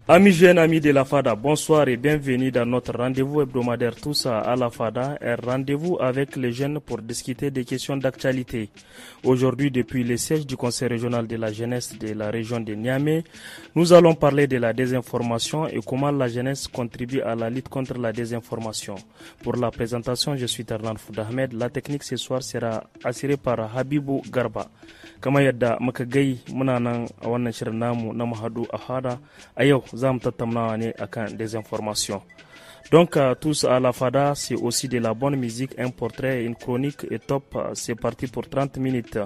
Amis jeunes, amis de la FADA, bonsoir et bienvenue dans notre rendez-vous hebdomadaire Tous à la FADA, un rendez-vous avec les jeunes pour discuter des questions d'actualité. Aujourd'hui, depuis le siège du Conseil régional de la jeunesse de la région de Niamey, nous allons parler de la désinformation et comment la jeunesse contribue à la lutte contre la désinformation. Pour la présentation, je suis Tarnan Foudahmed. La technique ce soir sera assurée par Habibou Garba. Kama yadda muka gai muna nan a wannan shirin namu na mahadu a fada a yau za mu tattaunawa ne akan désinformation. Donc tous à la fada, c'est aussi de la bonne musique, un portrait, une chronique et top, c'est parti pour 30 minutes.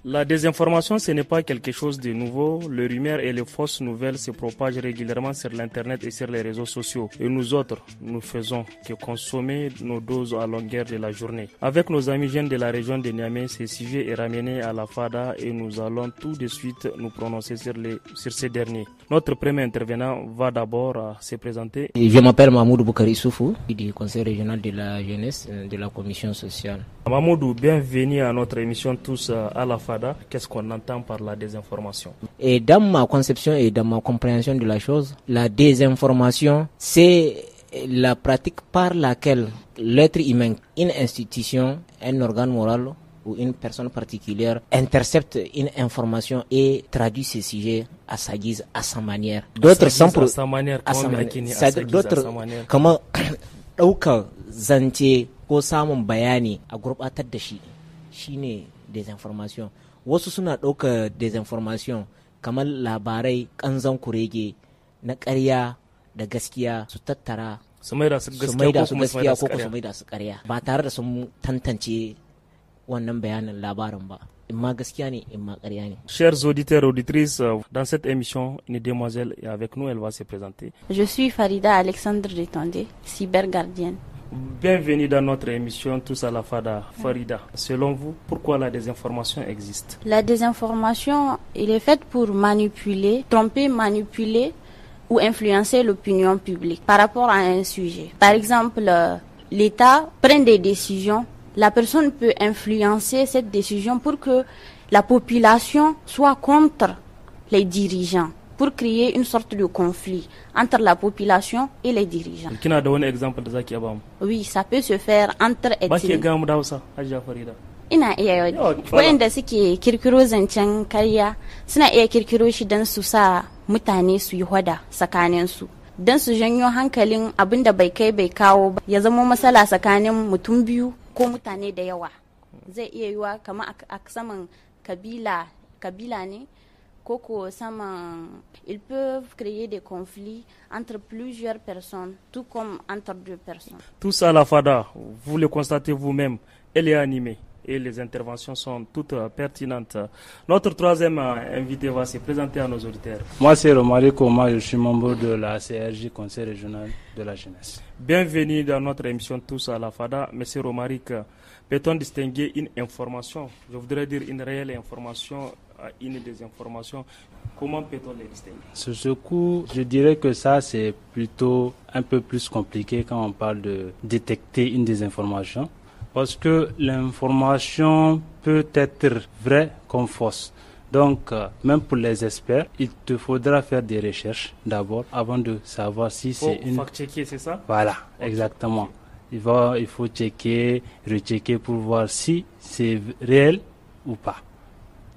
La désinformation, ce n'est pas quelque chose de nouveau. Les rumeurs et les fausses nouvelles se propagent régulièrement sur l'internet et sur les réseaux sociaux. Et nous autres, nous faisons que consommer nos doses à longueur de la journée. Avec nos amis jeunes de la région de Niamey, ce sujet est ramené à la FADA et nous allons tout de suite nous prononcer sur ces derniers. Notre premier intervenant va d'abord se présenter. Je m'appelle Mahmoud Boukari Soufou, du Conseil régional de la jeunesse de la commission sociale. Mahmoud, bienvenue à notre émission Tous à la FADA. Qu'est-ce qu'on entend par la désinformation? Et dans ma conception et dans ma compréhension de la chose, la désinformation, c'est la pratique par laquelle l'être humain, une institution, un organe moral ou une personne particulière intercepte une information et traduit ce sujet à sa guise, à sa manière. D'autres sont pour... À sa manière, comment ɗaukar zance ko samun bayani a gurɓatar da shi shine désinformation. Wasu suna ɗaukar désinformation kamar labarai ƙanzan kurege na ƙarya da gaskiya su tattara su maida su gaskiya ko su maida su ƙarya ba tare da sun tantance wannan bayanin labarin ba. Chers auditeurs et auditrices, dans cette émission, une demoiselle est avec nous, elle va se présenter. Je suis Farida Alexandre Détondé, cybergardienne. Bienvenue dans notre émission Tous à la FADA. Farida, selon vous, pourquoi la désinformation existe? La désinformation, elle est faite pour manipuler, tromper, manipuler ou influencer l'opinion publique par rapport à un sujet. Par exemple, l'État prend des décisions. La personne peut influencer cette décision pour que la population soit contre les dirigeants, pour créer une sorte de conflit entre la population et les dirigeants. Kina da wani exemple da zaki ba mu? Oui, ça peut se faire entre ethnies. Ba ke ga mu da Hausa, Hajiya Farida? Ina iya waɗanda suke kirkiro zancen karya suna iya kirkiro shi don su sa mutane su yi hwada tsakaninsu. Don su janyo hankalin abin da bai kai bai kawo ba ya zama matsala tsakanin mutum biyu ko mutane da yawa. Zai iya yiwa kamar a saman kabila ne koko saman ils peuvent créer des conflits entre plusieurs personnes tout comme entre deux personnes. Tout ça la FADA, vous le constatez vous-même, elle est animée et les interventions sont toutes pertinentes. Notre troisième invité va se présenter à nos auditeurs. Moi, c'est Romaric Oma, je suis membre de la CRJ, Conseil régional de la jeunesse. Bienvenue dans notre émission Tous à la FADA. Monsieur Romaric, peut-on distinguer une information, je voudrais dire une réelle information, à une désinformation? Comment peut-on les distinguer? Sur ce coup, je dirais que ça, c'est plutôt un peu plus compliqué quand on parle de détecter une désinformation. Parce que l'information peut être vraie comme fausse. Donc, même pour les experts, il te faudra faire des recherches d'abord avant de savoir si c'est une... fact-checker, c'est ça? Voilà, exactement. Il faut checker, rechecker pour voir si c'est réel ou pas.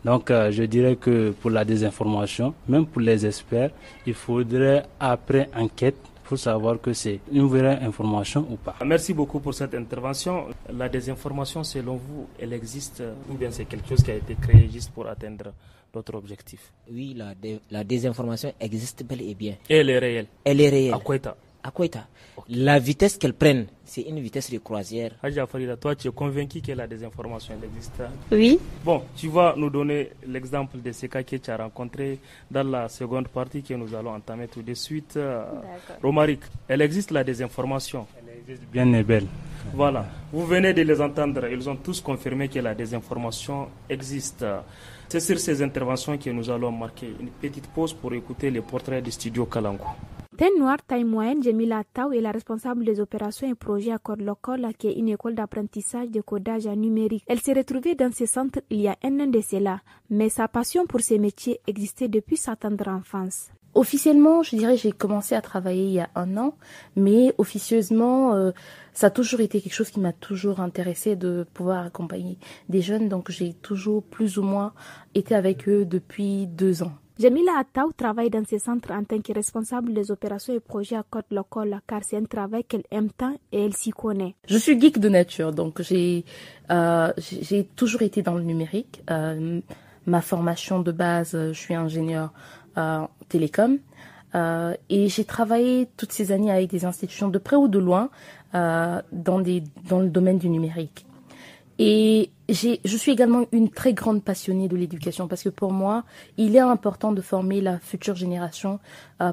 Donc, je dirais que pour la désinformation, même pour les experts, il faudrait, après enquête, pour savoir que c'est une vraie information ou pas. Merci beaucoup pour cette intervention. La désinformation, selon vous, elle existe ou bien c'est quelque chose qui a été créé juste pour atteindre d'autres objectifs? Oui, la désinformation existe bel et bien. Et elle est réelle? Elle est réelle. À quoi état? Okay. La vitesse qu'elle prenne, c'est une vitesse de croisière. Haja Farida, toi, tu es convaincu que la désinformation elle existe? Oui. Bon, tu vas nous donner l'exemple de ce cas que tu as rencontré dans la seconde partie que nous allons entamer tout de suite. Romaric, elle existe la désinformation? Elle existe bien et belle. Voilà, vous venez de les entendre, ils ont tous confirmé que la désinformation existe. C'est sur ces interventions que nous allons marquer une petite pause pour écouter les portraits du studio Kalangu. Thé Noir Taille Moyenne, Jemila Taou est la responsable des opérations et projets à Code Local, qui est une école d'apprentissage de codage numérique. Elle s'est retrouvée dans ce centre il y a un an de cela, mais sa passion pour ces métiers existait depuis sa tendre enfance. Officiellement, je dirais, j'ai commencé à travailler il y a 1 an, mais officieusement, ça a toujours été quelque chose qui m'a toujours intéressée de pouvoir accompagner des jeunes. Donc, j'ai toujours plus ou moins été avec eux depuis 2 ans. Jamila Attaw travaille dans ce centre en tant que responsable des opérations et projets à Code Local, car c'est un travail qu'elle aime tant et elle s'y connaît. Je suis geek de nature, donc j'ai toujours été dans le numérique. Ma formation de base, je suis ingénieur télécom. Et j'ai travaillé toutes ces années avec des institutions de près ou de loin dans le domaine du numérique. Et je suis également une très grande passionnée de l'éducation parce que pour moi, il est important de former la future génération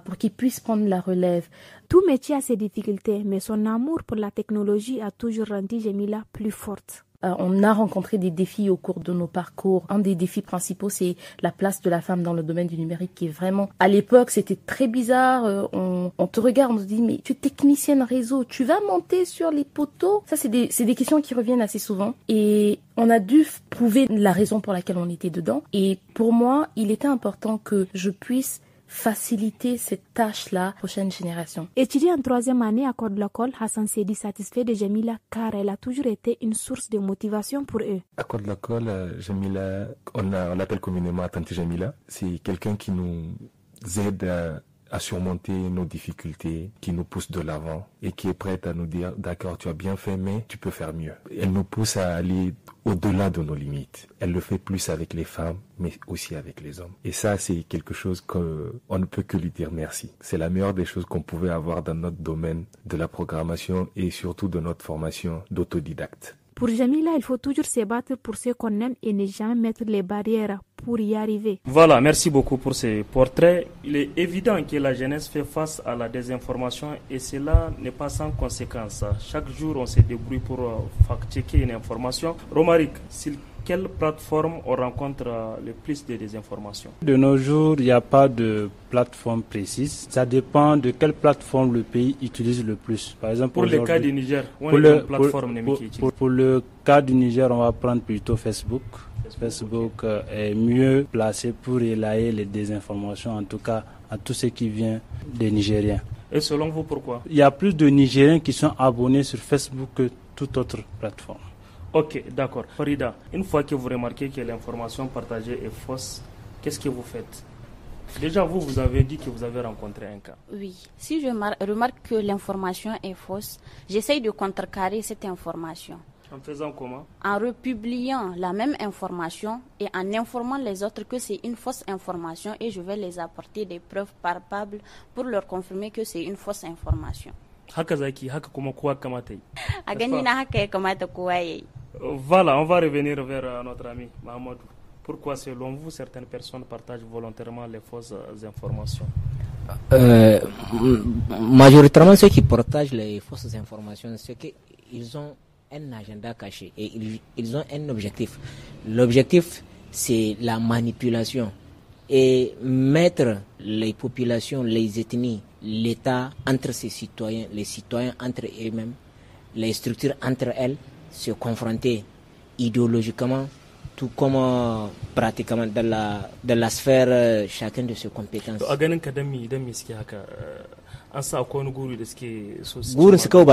pour qu'ils puissent prendre la relève. Tout métier a ses difficultés, mais son amour pour la technologie a toujours rendu Jamila plus forte. On a rencontré des défis au cours de nos parcours. Un des défis principaux, c'est la place de la femme dans le domaine du numérique qui est vraiment... À l'époque, c'était très bizarre. On te regarde, on se dit, mais tu es technicienne réseau, tu vas monter sur les poteaux? Ça, c'est des questions qui reviennent assez souvent. Et on a dû prouver la raison pour laquelle on était dedans. Et pour moi, il était important que je puisse faciliter cette tâche-là à la prochaine génération. Étudiée en 3e année à Code Local, Hassan s'est dit satisfait de Jamila car elle a toujours été une source de motivation pour eux. À Code Local, Jamila, on l'appelle communément Tante Jamila. C'est quelqu'un qui nous aide à surmonter nos difficultés, qui nous pousse de l'avant et qui est prête à nous dire d'accord, tu as bien fait, mais tu peux faire mieux. Elle nous pousse à aller au-delà de nos limites. Elle le fait plus avec les femmes, mais aussi avec les hommes. Et ça, c'est quelque chose qu'on ne peut que lui dire merci. C'est la meilleure des choses qu'on pouvait avoir dans notre domaine de la programmation et surtout de notre formation d'autodidacte. Pour Jamila, il faut toujours se battre pour ce qu'on aime et ne jamais mettre les barrières pour y arriver. Voilà, merci beaucoup pour ces portraits. Il est évident que la jeunesse fait face à la désinformation et cela n'est pas sans conséquence. Chaque jour, on se débrouille pour fact-checker une information. Romaric, sur quelle plateforme on rencontre le plus de désinformation? De nos jours, il n'y a pas de plateforme précise. Ça dépend de quelle plateforme le pays utilise le plus. Par exemple, pour le cas du Niger, pour le cas du Niger, on va prendre plutôt Facebook. Facebook est mieux placé pour élayer les désinformations, en tout cas à tout ce qui vient des Nigériens. Et selon vous, pourquoi? Il y a plus de Nigériens qui sont abonnés sur Facebook que toute autre plateforme. Ok, d'accord. Farida, une fois que vous remarquez que l'information partagée est fausse, qu'est-ce que vous faites? Déjà, vous avez dit que vous avez rencontré un cas. Oui, si je remarque que l'information est fausse, j'essaye de contrecarrer cette information. En faisant comment? En republiant la même information et en informant les autres que c'est une fausse information et je vais les apporter des preuves palpables pour leur confirmer que c'est une fausse information. Voilà, on va revenir vers notre ami Mahamadou. Pourquoi, selon vous, certaines personnes partagent volontairement les fausses informations? Majoritairement, ceux qui partagent les fausses informations, c'est qu'ils ont un agenda caché et ils ont un objectif. L'objectif, c'est la manipulation et mettre les populations, les ethnies, l'État entre ses citoyens, les citoyens entre eux-mêmes, les structures entre elles, se confronter idéologiquement, tout comme pratiquement dans la sphère chacun de ses compétences. An sa akwai wani guri da suke so su gurin su kawai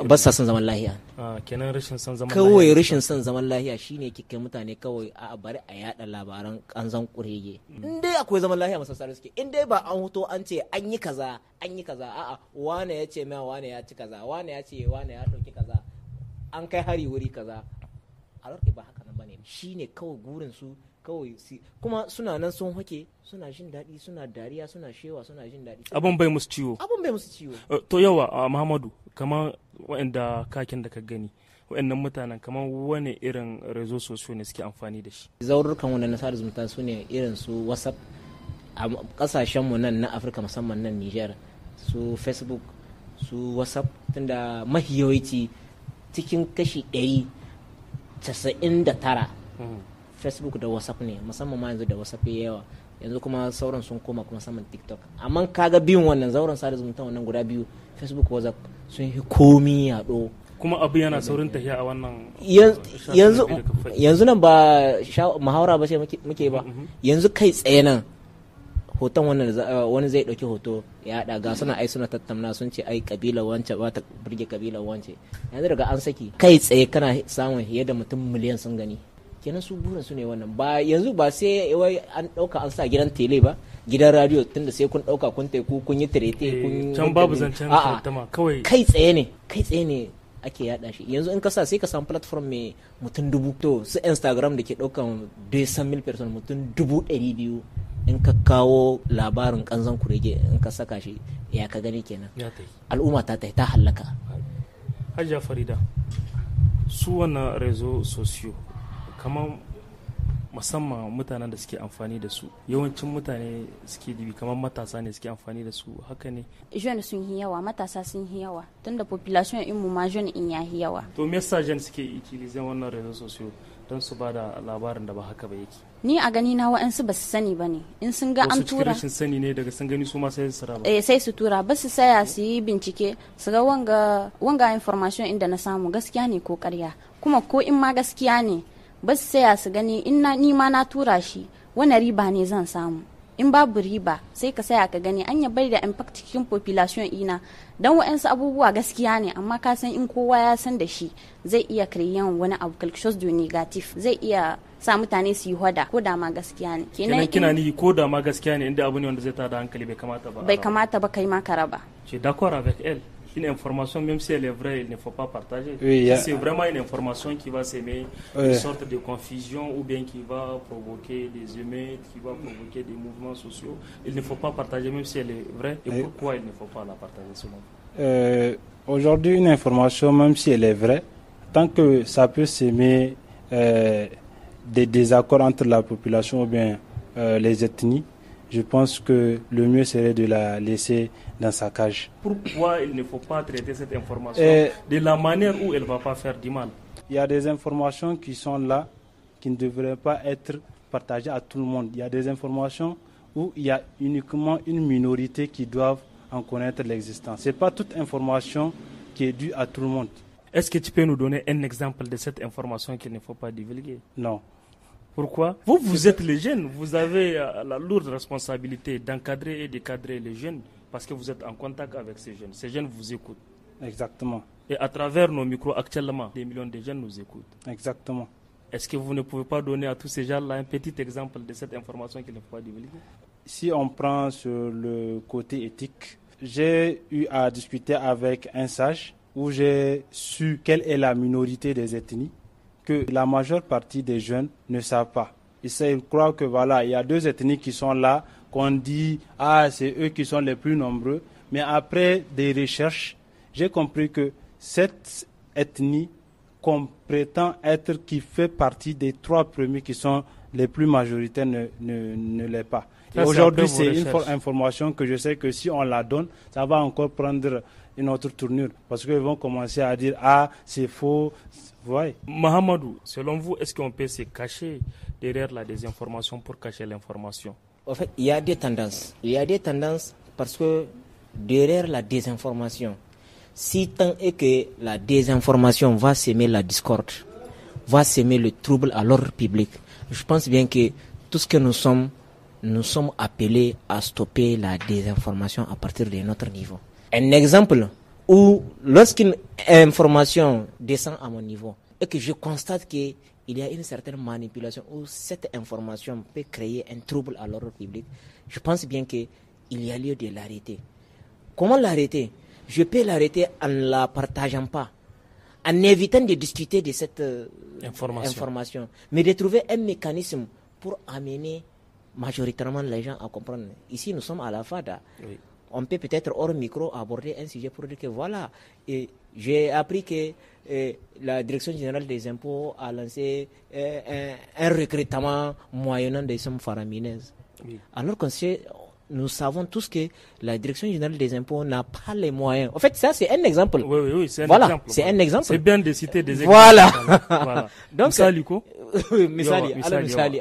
ba sa son zaman lahiya kenan rashin son zaman lahiya kawai rashin son zaman lahiya shine kike mutane kawai a bari a yada labaran kanzan kurege in dai akwai zaman lahiya masasar suke in dai ba an hoto an ce an yi kaza a'a wane ya ce mai wane ya ci kaza wane ya ce wane ya dauki kaza an kai hari wuri kaza a ba haka nan bane shine kawai gurin su kawai kuma suna nan sun hake suna jin daɗi suna dariya suna shewa suna jin daɗi abun bai musu ciwo to yawa Muhammadu kamar waɗanda kakin da ka gani waɗannan mutanen kamar wani irin rezo sosio ne suke amfani da shi zaururkan wannan na sada zumunta su ne irin su WhatsApp a kasashen mu nan na Afirka musamman nan Niger su Facebook su WhatsApp tunda mahiyawaci cikin kashi 199 Facebook da WhatsApp ne musamman ma yanzu da WhatsApp yawa yanzu kuma sauran sun koma kuma saman TikTok amma kaga biyun wannan zauren sada zumunta wannan guda biyu Facebook WhatsApp sun yi komi yaɗo kuma abu yana saurin tafiya a wannan yanzu nan ba muhawara ba sai muke ba yanzu kai tsaye nan hoton wani zai dauki hoto ya daga suna suna tattauna sun ce ai kabila wance ba ta burge kabila wance, yanzu daga an saki kai tsaye kana samun fiye da mutum miliyan sun gani. Kenan su burin su ne wannan, ba yanzu ba sai wai an dauka an sa gidan tele ba, gidan radio, tunda sai kun dauka kun teku kun yi tirete kun can babu zancen tantama kawai kai tsaye ne ake yada shi. Yanzu in ka sa sai ka samu platform mai mutum 1000, to su Instagram da ke daukan 200,000 person mutum 200,000, in ka kawo labarin kanzan kurege in ka saka shi ya ka gani kenan al'umma ta halaka. Hajiya Farida, su wannan rezo sosiyo kamar musamman mutanen da suke amfani da su, yawancin mutane suke dibi kamar matasa ne suke amfani da su, haka ne? Jeune sun yi yawa, matasa sun yi yawa, tunda population in mu ma jeune in ya yi yawa. To me yasa jeune suke utilize wannan rezo sosiyo don su bada labarin da ba haka ba yake? Ni a gani na wa'ansu ba su sani ba ne, in sun ga an tura wasu cikin sani ne, daga sun gani su ma sai su raba. Sai su tura, ba su saya su yi bincike su ga wanga information inda na samu gaskiya ne ko ƙarya, kuma ko in ma gaskiya ne ba su saya su gani in ni ma na tura shi wani riba ne zan samu. In babu riba sai ka saya ka gani an ya bai da impact cikin population ina, dan wa'ansu abubuwa gaskiya ne amma ka san in kowa ya san da shi zai iya create wani abu quelque chose de négatif, zai iya sa mutane su yi hoda ko da ma gaskiya ne. Kenan kina ni ko da ma gaskiya ne inda abu ne wanda zai tada hankali bai kamata ba kai ma ka raba. Je d'accord avec elle. Une information, même si elle est vraie, il ne faut pas partager. Oui, si c'est vraiment une information qui va s'aimer, une sorte de confusion ou bien qui va provoquer des émeutes, qui va provoquer des mouvements sociaux, il ne faut pas partager même si elle est vraie. Et pourquoi il ne faut pas la partager selon vous? Aujourd'hui, une information, même si elle est vraie, tant que ça peut s'aimer des désaccords entre la population ou bien les ethnies, je pense que le mieux serait de la laisser dans sa cage. Pourquoi il ne faut pas traiter cette information de la manière où elle ne va pas faire du mal? Il y a des informations qui sont là, qui ne devraient pas être partagées à tout le monde. Il y a des informations où il y a uniquement une minorité qui doivent en connaître l'existence. Ce n'est pas toute information qui est due à tout le monde. Est-ce que tu peux nous donner un exemple de cette information qu'il ne faut pas divulguer? Non. Pourquoi? Vous êtes les jeunes, vous avez la lourde responsabilité d'encadrer et de cadrer les jeunes parce que vous êtes en contact avec ces jeunes. Ces jeunes vous écoutent. Exactement. Et à travers nos micros, actuellement, des millions de jeunes nous écoutent. Exactement. Est-ce que vous ne pouvez pas donner à tous ces gens-là un petit exemple de cette information qu'il ne faut pas divulguer? Si on prend sur le côté éthique, j'ai eu à discuter avec un sage où j'ai su quelle est la minorité des ethnies que la majeure partie des jeunes ne savent pas. Ils croient que voilà, il y a deux ethnies qui sont là, qu'on dit c'est eux qui sont les plus nombreux. Mais après des recherches, j'ai compris que cette ethnie qu'on prétend être, qui fait partie des 3 premiers qui sont les plus majoritaires, ne l'est pas. Et aujourd'hui, c'est une information que je sais que si on la donne, ça va encore prendre une autre tournure. Parce qu'ils vont commencer à dire c'est faux. Ouais. Mahamadou, selon vous, est-ce qu'on peut se cacher derrière la désinformation pour cacher l'information? En fait, il y a des tendances. Il y a des tendances parce que derrière la désinformation, si tant est que la désinformation va s'aimer la discorde, va s'aimer le trouble à l'ordre public, je pense bien que tout ce que nous sommes appelés à stopper la désinformation à partir de notre niveau. Un exemple où lorsqu'une information descend à mon niveau et que je constate qu'il y a une certaine manipulation où cette information peut créer un trouble à l'ordre public, je pense bien qu'il y a lieu de l'arrêter. Comment l'arrêter? Je peux l'arrêter en ne la partageant pas, en évitant de discuter de cette information, mais de trouver un mécanisme pour amener majoritairement les gens à comprendre. Ici, nous sommes à la FADA. Oui. On peut peut-être hors micro aborder un sujet pour dire que voilà, et j'ai appris que la Direction générale des impôts a lancé un recrutement moyennant des sommes faramineuses. Oui. Alors que nous savons tous que la Direction générale des impôts n'a pas les moyens. En fait, ça, c'est un exemple. Oui, c'est un exemple. C'est un exemple. C'est bien de citer des exemples. Voilà. Donc, misali.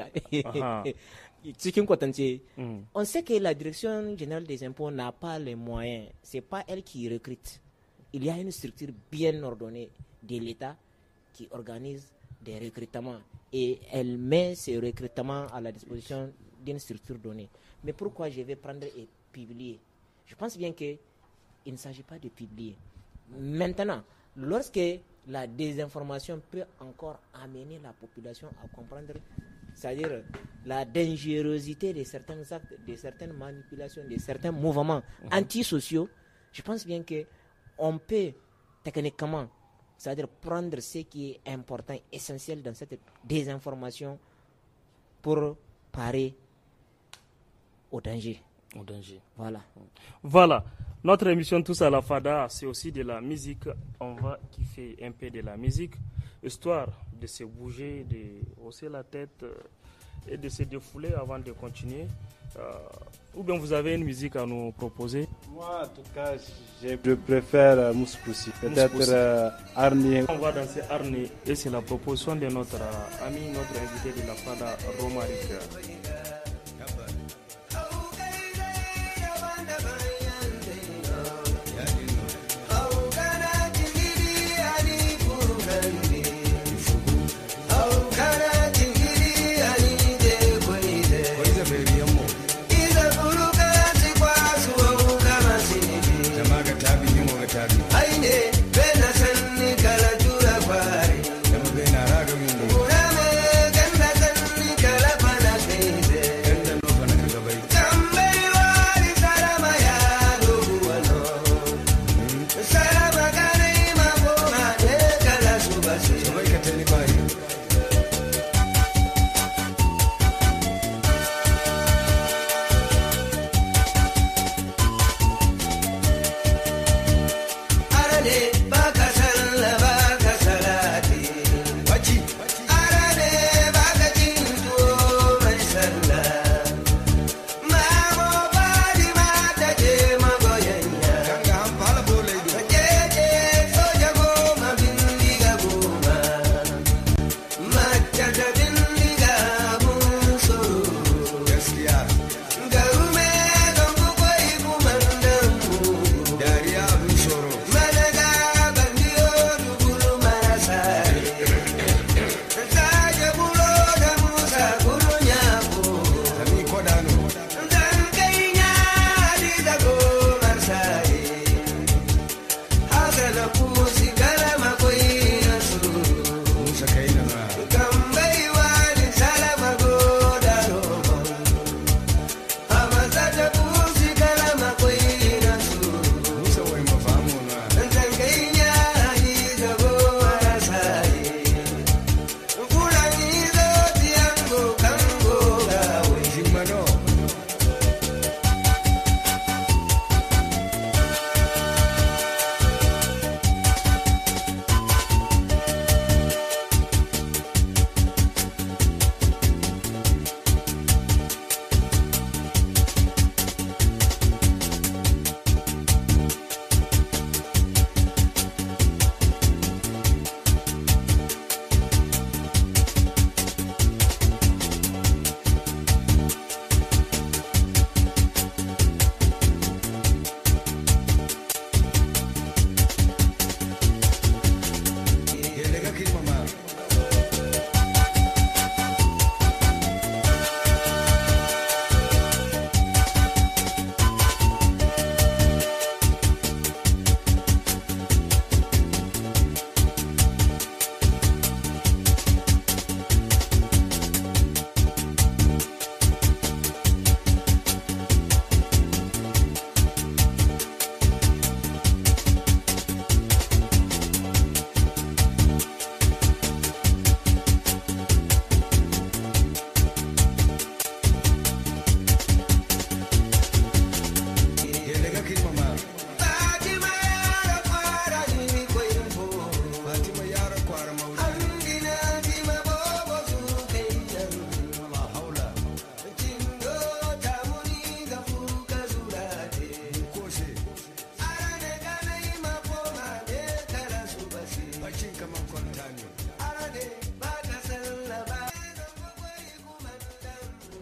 On sait que la Direction générale des impôts n'a pas les moyens. Ce n'est pas elle qui recrute. Il y a une structure bien ordonnée de l'État qui organise des recrutements. Et elle met ces recrutements à la disposition d'une structure donnée. Mais pourquoi je vais prendre et publier? Je pense bien qu'il ne s'agit pas de publier. Maintenant, lorsque la désinformation peut encore amener la population à comprendre, c'est-à-dire la dangerosité de certains actes, de certaines manipulations, de certains mouvements antisociaux, je pense bien qu'on peut techniquement, c'est-à-dire prendre ce qui est important, essentiel dans cette désinformation pour parer au danger. Voilà. Notre émission Tous à la Fada, c'est aussi de la musique. On va kiffer un peu de la musique, histoire de se bouger, de hausser la tête et de se défouler avant de continuer. Ou bien vous avez une musique à nous proposer? Moi, en tout cas, je préfère Mouspoussi. Peut-être Arni. On va danser Arni et c'est la proposition de notre ami, notre invité de la Fada, Romaric.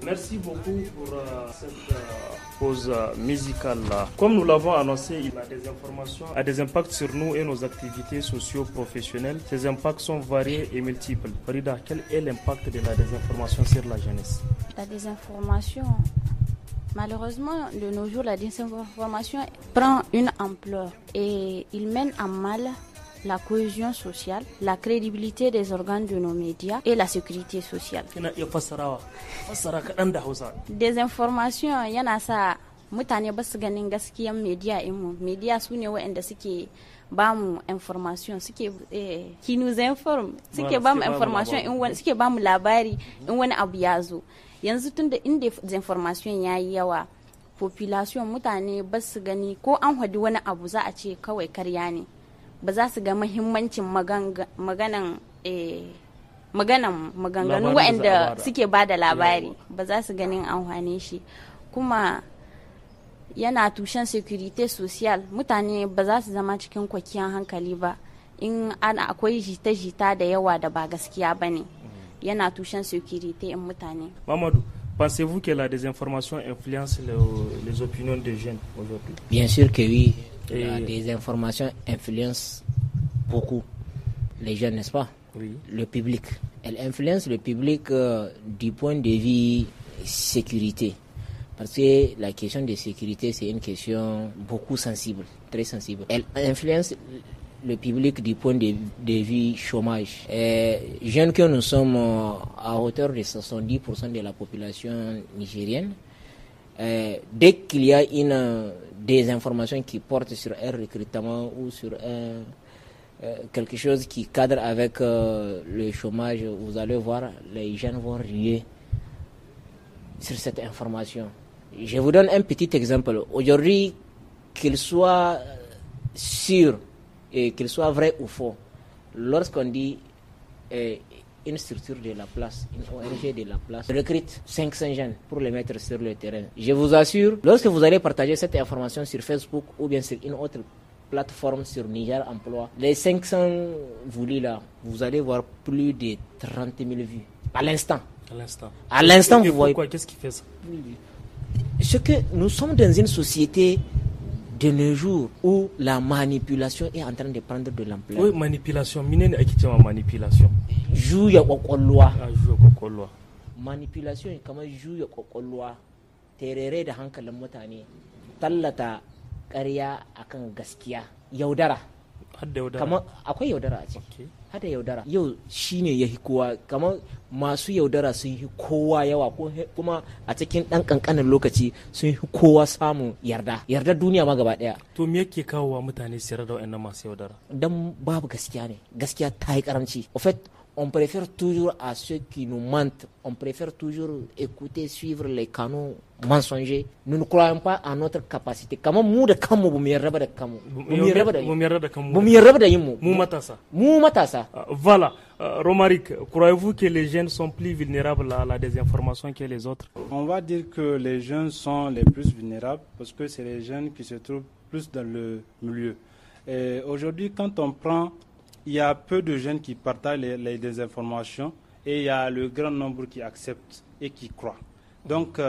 Merci beaucoup pour cette pause musicale. Comme nous l'avons annoncé, il y a des informations, a des impacts sur nous et nos activités socio-professionnelles. Ces impacts sont variés et multiples. Farida, quel est l'impact de la désinformation sur la jeunesse? La désinformation, malheureusement, de nos jours, la désinformation prend une ampleur et il mène à mal la cohésion sociale, la crédibilité des organes de nos médias et la sécurité sociale. Désinformation, yana sa mutane ba su ganin gaskiyan media mu. Media su ne waɗanda suke ba mu information, suke qui nous informe, suke ba mu information in wani suke ba mu labari in wani abu ya zo. Yanzu tunda inda desinformation yayi yawa, population mutane ba su gani ko an hadi wani abu za a ce kawai karya ne. Ba za su ga muhimmancin maganganu waɗanda suke ba da labari, ba za su ganin amfani shi. Kuma yana tushen security social, mutane ba za su zama cikin kwanciyar hankali ba in akwai jita-jita da yawa da ba gaskiya ba ne. Yana tushen security in mutane. Mamadou, pensez-vous que la désinformation influence les opinions des jeunes aujourd'hui? Bien sûr que oui. La désinformation influence beaucoup les jeunes, n'est-ce pas? Oui. Le public. Elle influence le public du point de vue sécurité. Parce que la question de sécurité, c'est une question beaucoup sensible, très sensible. Elle influence le public du point de vue chômage. Jeunes que nous sommes à hauteur de 70% de la population nigérienne, dès qu'il y a des informations qui portent sur un recrutement ou sur quelque chose qui cadre avec le chômage, vous allez voir, les jeunes vont rier sur cette information. Je vous donne un petit exemple. Aujourd'hui, qu'il soit sûr et qu'il soit vrai ou faux, lorsqu'on dit une structure de la place, une ONG de la place, recrute 500 jeunes pour les mettre sur le terrain. Je vous assure, lorsque vous allez partager cette information sur Facebook ou bien sur une autre plateforme sur Niger Emploi, les 500 voulus là, vous allez voir plus de 30 000 vues à l'instant. À l'instant, vous voyez. Pourquoi? Qu'est-ce qui fait ça? C'est que nous sommes dans une société de nos jours où la manipulation est en train de prendre de l'ampleur. Oui, manipulation. Minene akitima manipulation. Juya kokolwa. Juya kokolwa. Manipulation kamar juya kokolwa. Terere da hankalin mutane. Tallata ƙarya akan gaskiya. Yaudara. Hadda yaudara. Kamar akwai yaudara a ciki. Hada yaudara. Yau shine yahi kowa, kamar masu yaudara sun yi kowa yawa, kuma a cikin ɗan ƙanƙanin lokaci sun yi kowa samun yardar duniya ma gaba ɗaya. To me yake kawo wa mutane su yarda da waɗannan masu yaudara? Dan babu gaskiya ne, gaskiya ta yi karamci. En fait, on préfère toujours à ceux qui nous mentent, on préfère toujours écouter, suivre les canaux mensongers. Nous ne croyons pas à notre capacité. Comment mu da kanmu bu mu yarda da kanmu. Mu matasa. Voilà. Romaric, croyez-vous que les jeunes sont plus vulnérables à la désinformation que les autres? On va dire que les jeunes sont les plus vulnérables parce que c'est les jeunes qui se trouvent plus dans le milieu. Et aujourd'hui, quand on prend, il y a peu de jeunes qui partagent les désinformations et il y a le grand nombre qui acceptent et qui croient. Donc,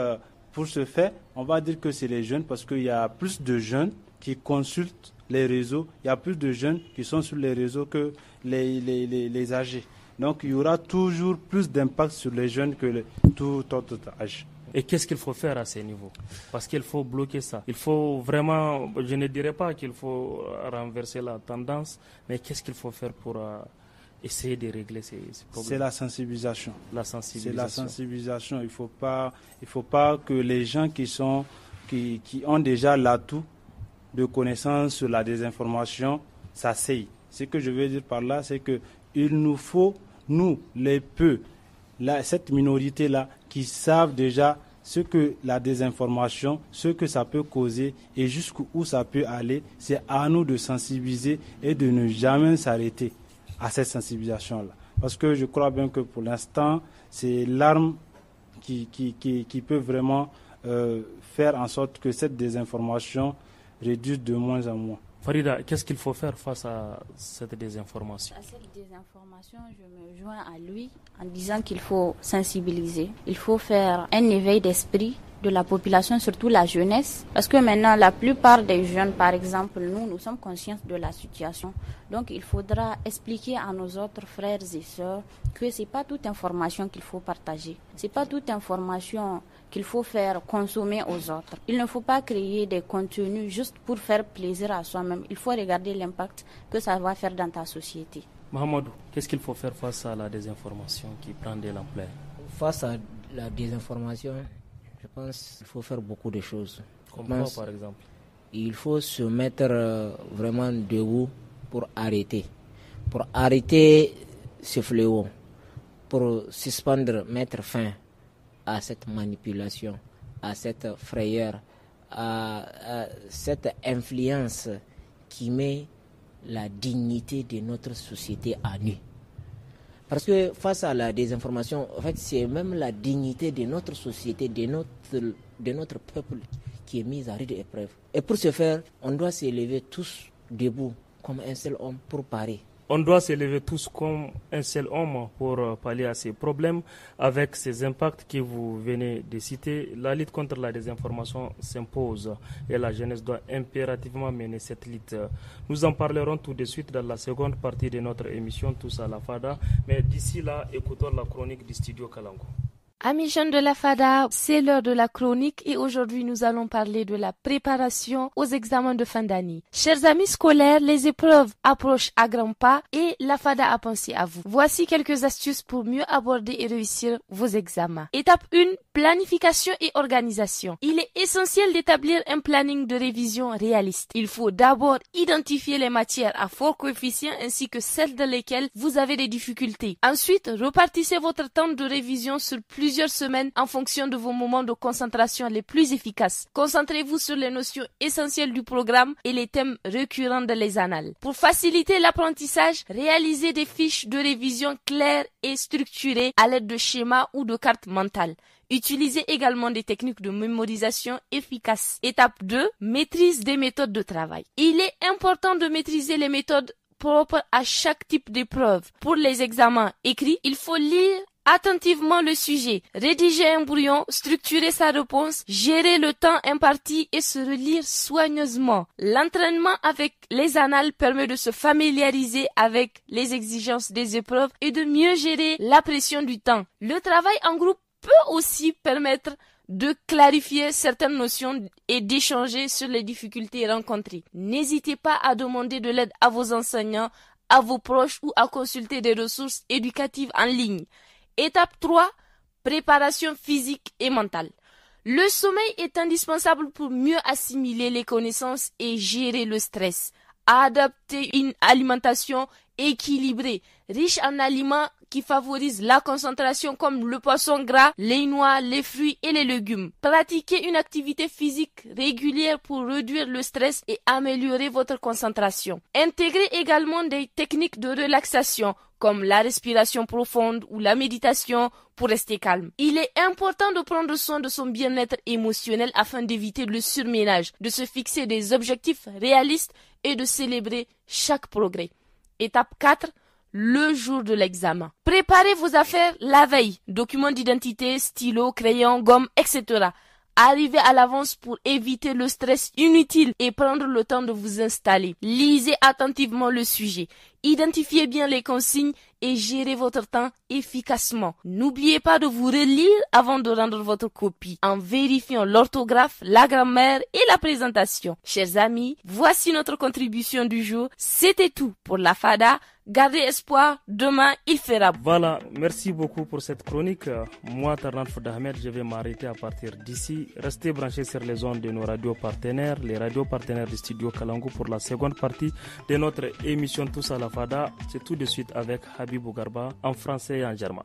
pour ce fait, on va dire que c'est les jeunes parce qu'il y a plus de jeunes qui consultent les réseaux. Il y a plus de jeunes qui sont sur les réseaux que les âgés. Donc, il y aura toujours plus d'impact sur les jeunes que tout autre âge. Et qu'est-ce qu'il faut faire à ce niveau? Parce qu'il faut bloquer ça. Il faut vraiment, je ne dirais pas qu'il faut renverser la tendance, mais qu'est-ce qu'il faut faire pour essayer de régler ces problèmes? C'est la sensibilisation. C'est la sensibilisation. Il faut pas que les gens qui ont déjà l'atout de connaissance sur la désinformation s'asseyent. Ce que je veux dire par là, c'est que il nous faut, nous, les peu, cette minorité-là, qui savent déjà ce que la désinformation, ce que ça peut causer et jusqu'où ça peut aller. C'est à nous de sensibiliser et de ne jamais s'arrêter à cette sensibilisation-là. Parce que je crois bien que pour l'instant, c'est l'arme qui peut vraiment faire en sorte que cette désinformation réduise de moins en moins. Farida, qu'est-ce qu'il faut faire face à cette désinformation? À cette désinformation, je me joins à lui en disant qu'il faut sensibiliser. Il faut faire un éveil d'esprit de la population, surtout la jeunesse. Parce que maintenant, la plupart des jeunes, par exemple, nous sommes conscients de la situation. Donc, il faudra expliquer à nos autres frères et sœurs que c'est pas toute information qu'il faut partager. C'est pas toute information qu'il faut faire consommer aux autres. Il ne faut pas créer des contenus juste pour faire plaisir à soi-même. Il faut regarder l'impact que ça va faire dans ta société. Mohamedou, qu'est-ce qu'il faut faire face à la désinformation qui prend de l'ampleur? Face à la désinformation, je pense qu'il faut faire beaucoup de choses. Comme quoi, par exemple? Il faut se mettre vraiment debout pour arrêter ce fléau, pour suspendre, mettre fin à cette manipulation, à cette frayeur, à cette influence qui met la dignité de notre société à nu. Parce que face à la désinformation, en fait, c'est même la dignité de notre société, de notre peuple qui est mise à rude épreuve. Et pour ce faire, on doit s'élever tous debout comme un seul homme pour parer. On doit s'élever tous comme un seul homme pour pallier à ces problèmes. Avec ces impacts que vous venez de citer, la lutte contre la désinformation s'impose et la jeunesse doit impérativement mener cette lutte. Nous en parlerons tout de suite dans la seconde partie de notre émission Tous à la Fada. Mais d'ici là, écoutons la chronique du studio Kalango. Amis jeunes de la FADA, c'est l'heure de la chronique et aujourd'hui nous allons parler de la préparation aux examens de fin d'année. Chers amis scolaires, les épreuves approchent à grands pas et la FADA a pensé à vous. Voici quelques astuces pour mieux aborder et réussir vos examens. Étape 1, planification et organisation. Il est essentiel d'établir un planning de révision réaliste. Il faut d'abord identifier les matières à fort coefficient ainsi que celles dans lesquelles vous avez des difficultés. Ensuite, repartissez votre temps de révision sur plusieurs semaines en fonction de vos moments de concentration les plus efficaces. Concentrez-vous sur les notions essentielles du programme et les thèmes récurrents dans les annales. Pour faciliter l'apprentissage, réalisez des fiches de révision claires et structurées à l'aide de schémas ou de cartes mentales. Utilisez également des techniques de mémorisation efficaces. Étape 2, maîtrise des méthodes de travail. Il est important de maîtriser les méthodes propres à chaque type d'épreuve. Pour les examens écrits, il faut lire attentivement le sujet, rédiger un brouillon, structurer sa réponse, gérer le temps imparti et se relire soigneusement. L'entraînement avec les annales permet de se familiariser avec les exigences des épreuves et de mieux gérer la pression du temps. Le travail en groupe peut aussi permettre de clarifier certaines notions et d'échanger sur les difficultés rencontrées. N'hésitez pas à demander de l'aide à vos enseignants, à vos proches ou à consulter des ressources éducatives en ligne. Étape 3, préparation physique et mentale. Le sommeil est indispensable pour mieux assimiler les connaissances et gérer le stress. Adaptez une alimentation équilibrée, riche en aliments qui favorisent la concentration comme le poisson gras, les noix, les fruits et les légumes. Pratiquez une activité physique régulière pour réduire le stress et améliorer votre concentration. Intégrez également des techniques de relaxation comme la respiration profonde ou la méditation pour rester calme. Il est important de prendre soin de son bien-être émotionnel afin d'éviter le surménage, de se fixer des objectifs réalistes et de célébrer chaque progrès. Étape 4, le jour de l'examen. Préparez vos affaires la veille, documents d'identité, stylo, crayon, gomme, etc. Arrivez à l'avance pour éviter le stress inutile et prendre le temps de vous installer. Lisez attentivement le sujet. Identifiez bien les consignes et gérez votre temps efficacement. N'oubliez pas de vous relire avant de rendre votre copie en vérifiant l'orthographe, la grammaire et la présentation. Chers amis, voici notre contribution du jour. C'était tout pour la FADA. Gardez espoir, demain il fera beau. Voilà, merci beaucoup pour cette chronique. Moi, Tarnan Foudahmed, je vais m'arrêter à partir d'ici. Restez branchés sur les ondes de nos radios partenaires, les radios partenaires du studio Kalangu pour la seconde partie de notre émission Tous à la FADA. C'est tout de suite avec Habibou Garba en français et en germain.